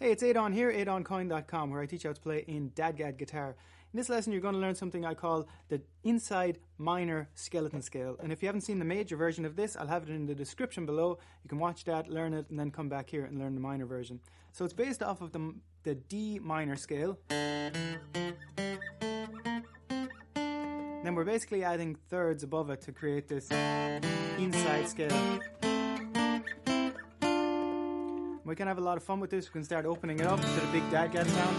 Hey, it's Adon here, adoncoin.com, where I teach you how to play in DADGAD guitar. In this lesson, you're going to learn something I call the inside minor skeleton scale. And if you haven't seen the major version of this, I'll have it in the description below. You can watch that, learn it, and then come back here and learn the minor version. So it's based off of the D minor scale. Then we're basically adding thirds above it to create this inside scale. We can have a lot of fun with this. We can start opening it up to the big DADGAD sound.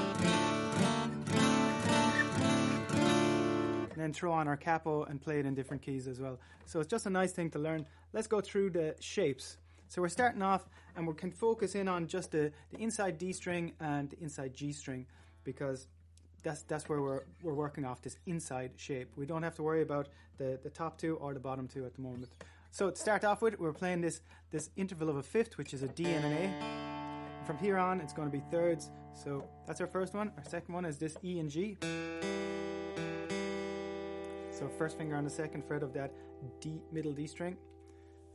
And then throw on our capo and play it in different keys as well. So it's just a nice thing to learn. Let's go through the shapes. So we're starting off and we can focus in on just the inside D string and the inside G string, because that's where we're working off this inside shape. We don't have to worry about the top two or the bottom two at the moment. So to start off with, we're playing this interval of a fifth, which is a D and an A. And from here on, it's going to be thirds. So that's our first one. Our second one is this E and G. So first finger on the second fret of that middle D string.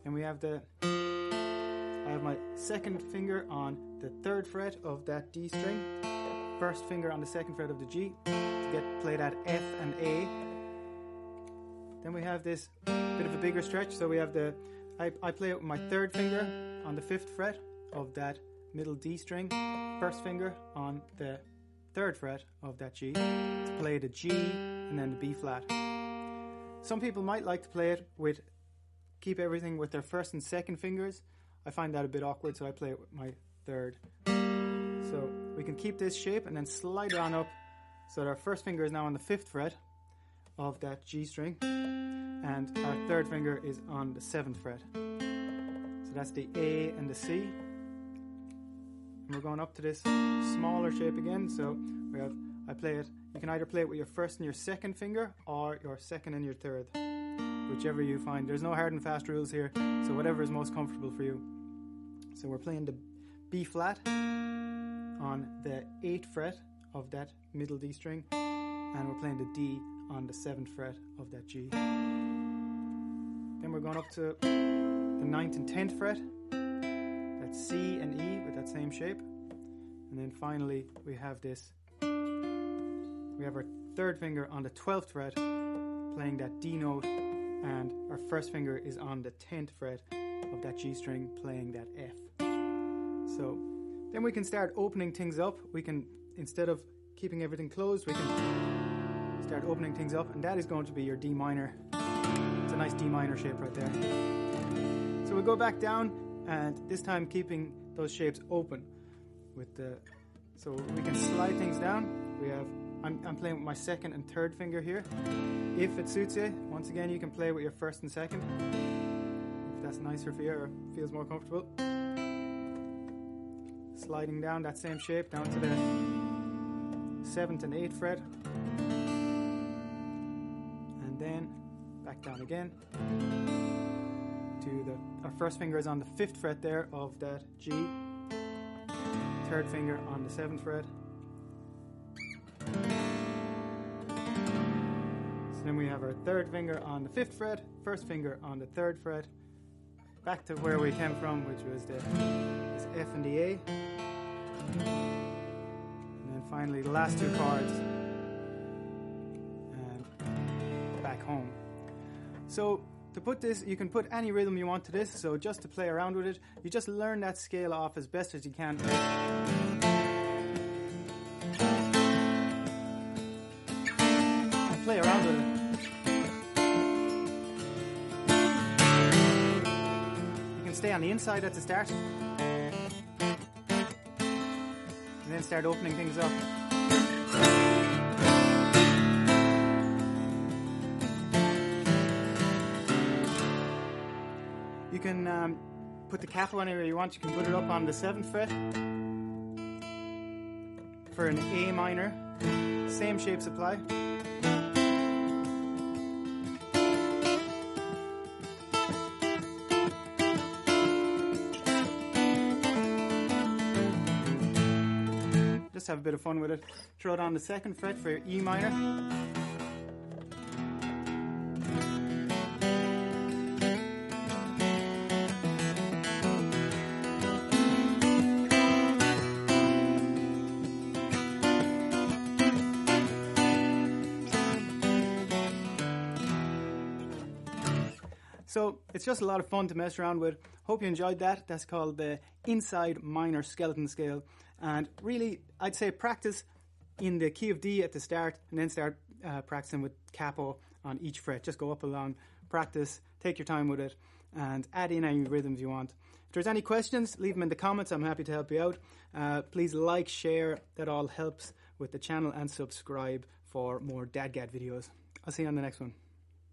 And we have I have my second finger on the third fret of that D string. First finger on the second fret of the G to play that F and A. Then we have this bit of a bigger stretch. So we have I play it with my third finger on the fifth fret of that middle D string. First finger on the third fret of that G to play the G and then the B flat. Some people might like to play it keep everything with their first and second fingers. I find that a bit awkward, so I play it with my third. So we can keep this shape and then slide it on up so that our first finger is now on the fifth fret of that G string and our third finger is on the seventh fret. So that's the A and the C. And we're going up to this smaller shape again. So I play it. You can either play it with your first and your second finger or your second and your third, whichever you find. There's no hard and fast rules here, so whatever is most comfortable for you. So we're playing the B flat on the 8th fret of that middle D string, and we're playing the D on the 7th fret of that G. Then we're going up to the 9th and 10th fret, that's C and E with that same shape. And then finally we have our third finger on the 12th fret playing that D note, and our first finger is on the 10th fret of that G string playing that F. So then we can start opening things up. We can, instead of keeping everything closed, we can start opening things up, and that is going to be your D minor. It's a nice D minor shape right there. So we go back down, and this time keeping those shapes open so we can slide things down. I'm playing with my second and third finger here. If it suits you, once again, you can play with your first and second, if that's nicer for you or feels more comfortable. Sliding down that same shape down to the 7th and 8th fret, and then back down again to our first finger is on the 5th fret there of that G, third finger on the 7th fret. So then we have our third finger on the 5th fret, first finger on the 3rd fret, back to where we came from, which was this F and the A. And then finally the last two chords and back home. So to put this, you can put any rhythm you want to this. So just to play around with it, you just learn that scale off as best as you can. And play around with it. You can stay on the inside at the start, and then start opening things up. You can put the capo anywhere you want. You can put it up on the 7th fret for an A minor. Same shapes apply. Just have a bit of fun with it. Throw it on the 2nd fret for E minor. So it's just a lot of fun to mess around with. Hope you enjoyed that. That's called the Inside Minor Skeleton Scale. And really, I'd say practice in the key of D at the start, and then start practicing with capo on each fret. Just go up along, practice, take your time with it, and add in any rhythms you want. If there's any questions, leave them in the comments. I'm happy to help you out. Please like, share. That all helps with the channel, and subscribe for more DADGAD videos. I'll see you on the next one.